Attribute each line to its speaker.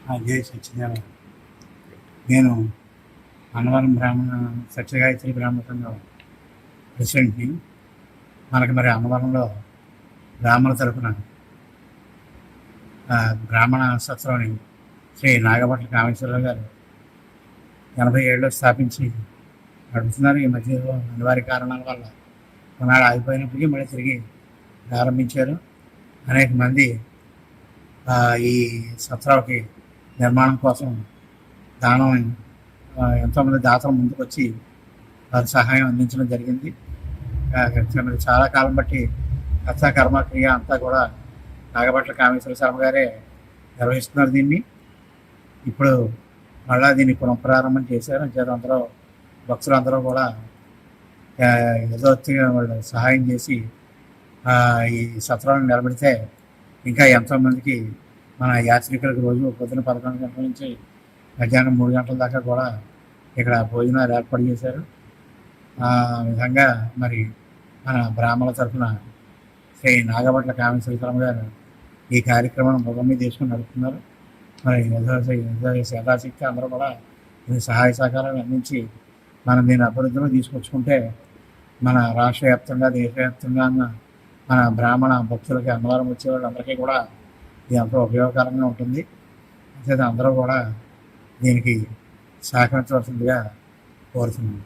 Speaker 1: జై సత్యదేవ. నేను అన్నవరం బ్రాహ్మణ సత్యగాయత్రి బ్రాహ్మణ సంఘం ప్రెసిడెంట్ని. మనకి మరి అన్నవరంలో బ్రాహ్మణ తరఫున బ్రాహ్మణ సత్రంని శ్రీ నాగభట్ల కామేశ్వరరావు గారు 87లో స్థాపించి నడుపుతున్నారు. ఈ మధ్యలో అనివార్య కారణాల వల్ల కొన్నాళ్ళు ఆగిపోయినప్పటికీ మళ్ళీ తిరిగి ప్రారంభించారు. అనేక మంది ఈ సత్రాలకి నిర్మాణం కోసం దానం ఎంతోమంది దాతలు ముందుకు వచ్చి వారి సహాయం అందించడం జరిగింది. చాలా కాలం బట్టి కర్త కర్మ క్రియ అంతా కూడా నాగభట్ల కామేశ్వర శర్మ గారే నిర్వహిస్తున్నారు దీన్ని. ఇప్పుడు మళ్ళా దీన్ని పునఃప్రారంభం చేశారు. అందరూ భక్తులందరూ కూడా ఏదో వాళ్ళు సహాయం చేసి ఈ సత్రాలను నిలబెడితే ఇంకా ఎంతోమందికి మన యాత్రికులకు రోజు పొద్దున 11 గంటల నుంచి మధ్యాహ్నం 3 గంటల దాకా కూడా ఇక్కడ భోజనాలు ఏర్పాటు చేశారు. ఆ విధంగా మరి మన బ్రాహ్మణుల తరఫున శ్రీ నాగభట్ల కామేశ్వర శర్మ గారు ఈ కార్యక్రమాన్ని ముఖం మీద తీసుకుని నడుపుతున్నారు. మరి యథాశక్తి అందరూ కూడా దీని సహాయ సహకారాలు అందించి మనం దీని అభివృద్ధిలో తీసుకొచ్చుకుంటే మన రాష్ట్ర వ్యాప్తంగా దేశవ్యాప్తంగా మన బ్రాహ్మణ భక్తులకి అన్నవరం వచ్చే వాళ్ళందరికీ కూడా ఇది ఎంతో ఉపయోగకరంగా ఉంటుంది. అంతే అందరూ కూడా దీనికి సహకరించవలసిందిగా కోరుతున్నాను.